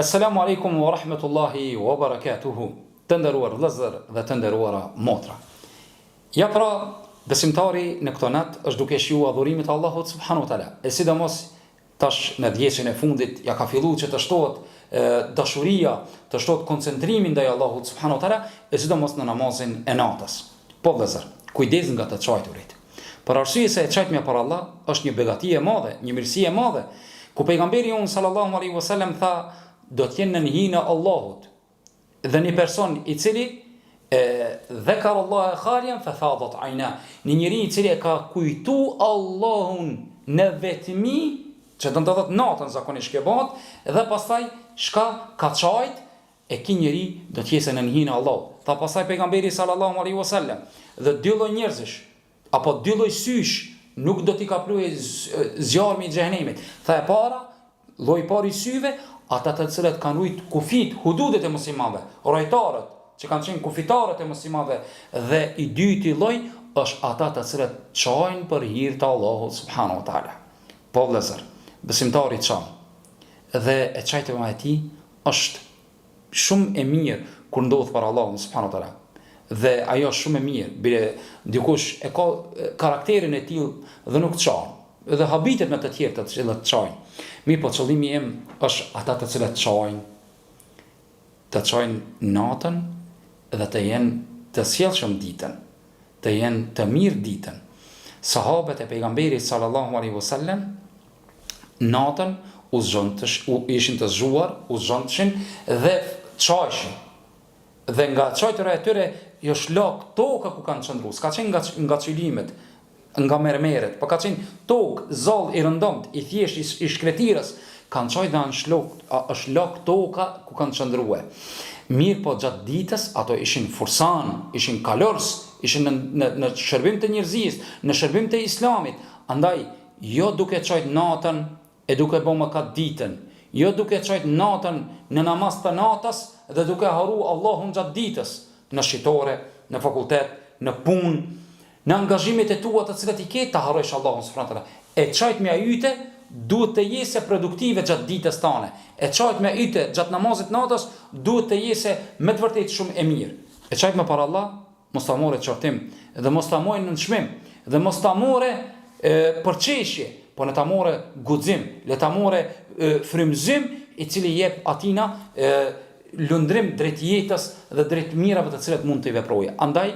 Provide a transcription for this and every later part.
Assalamu alaikum wa rahmetullahi wa barakatuhu. Të nderuar vëllezër dhe të nderuara motra. Ja pra, besimtari në këtë natë është duke shiu adhurimit të Allahut subhanahu wa taala. E sidomos tash në djeshën e fundit ja ka filluar që të shtohet dashuria, të shtohet koncentrimi ndaj Allahut subhanahu wa taala, e sidomos në namazin e natës. Po vëllezër, kujdes nga të çajturit. Për arsye se e çajtmja për Allah është një begati e madhe, një mirësi e madhe, ku pejgamberi jon sallallahu alaihi wasallam tha do të jenë në hinë e Allahut dhe një person i cili dhekar Allah e khaljen fa fadat ajna, një njeri i cili e ka kujtu Allahun në vetmi, që të thotë natën zakonisht ke bëhet, dhe pastaj shka ka çajt, e ki njeri do të jesë në hinë e Allahut. Tha pastaj pejgamberi sallallahu alaihi wasallam, dhe dy lloj njerëzish apo dy lloj sysh nuk do t'i kapluje zjarmi i xhenemit. Tha e para, lloji i parë i syve, ata të cilët kanë rujt kufit, hududet e muslimanëve, rojtarët, që kanë qenë kufitarët e muslimanëve, dhe i dyti lloj është ata të cilët çajnë për hir të Allahut subhanahu wa taala. Po vëllezër, besimtari çan. Dhe e çajtja e tij është shumë e mirë kur ndodh për Allahun subhanahu wa taala. Dhe ajo është shumë e mirë, bile dikush e ka karakterin e tillë dhe nuk çan, dhe habitet me të tjerë të cilët çajnë. Mirë, po qëllimi im është ata të cilët çajnë natën dhe të jenë të sjellshëm ditën, të jenë të mirë ditën. Sahabët e pejgamberit sallallahu alaihi wasallam natën ishin të zgjuar, u zgjontshin dhe çajshin. Dhe nga çajtëra e tyre jo shlok toka ku kanë qëndruar, s'ka qenë nga çilimet, nga mermeret, po ka qenë tokë, zall i rëndomt, i thjesht i shkretirës, kanë çojë dhe është lok toka ku kanë qëndruar. Mirë, po gjatë ditës ato ishin fursan, ishin kalors, ishin në shërbim të njerëzisë, në shërbim të islamit. Andaj, jo duke çojt natën e duke bë mëkat ditën, jo duke çojt natën në namaz të natës dhe duke haru Allahun gjatë ditës, në shitore, në fakultet, në punë, në angazhimet e tua të cilat i ke të harrosh Allahun subhanahu wa taala. E çajtmja yte duhet të jese produktive gjatë ditës tane. E çajtmja yte gjatë namazit natës duhet të jese me të vërtetë shumë e mirë. E çajtmja për Allah, mos ta morë çortim dhe mos ta mojë në çmim dhe mos ta morë për çeshje, po në ta morë guxim, le ta morë frymëzim i cili jep atina lundrim drejt jetës dhe drejt mirave të cilat mund të i veprojë. Andaj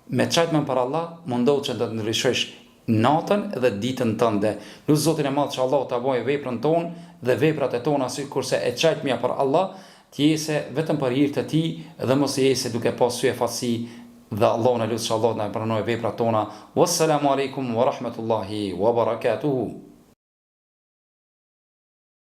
me çajtmen për Allah, mundohu që të ndryshosh natën dhe ditën tënde. Lut Zotin e Madh që Allah ta bëjë veprën tonë dhe veprat e tona sikurse e çajtmja për Allah, të jese vetëm për hir të Tij dhe mos jese duke pasur fatësi, dhe Allahu na lut që Allah na pranojë veprat tona. Wassalamu alaikum wa rahmatullahi wa barakatuhu.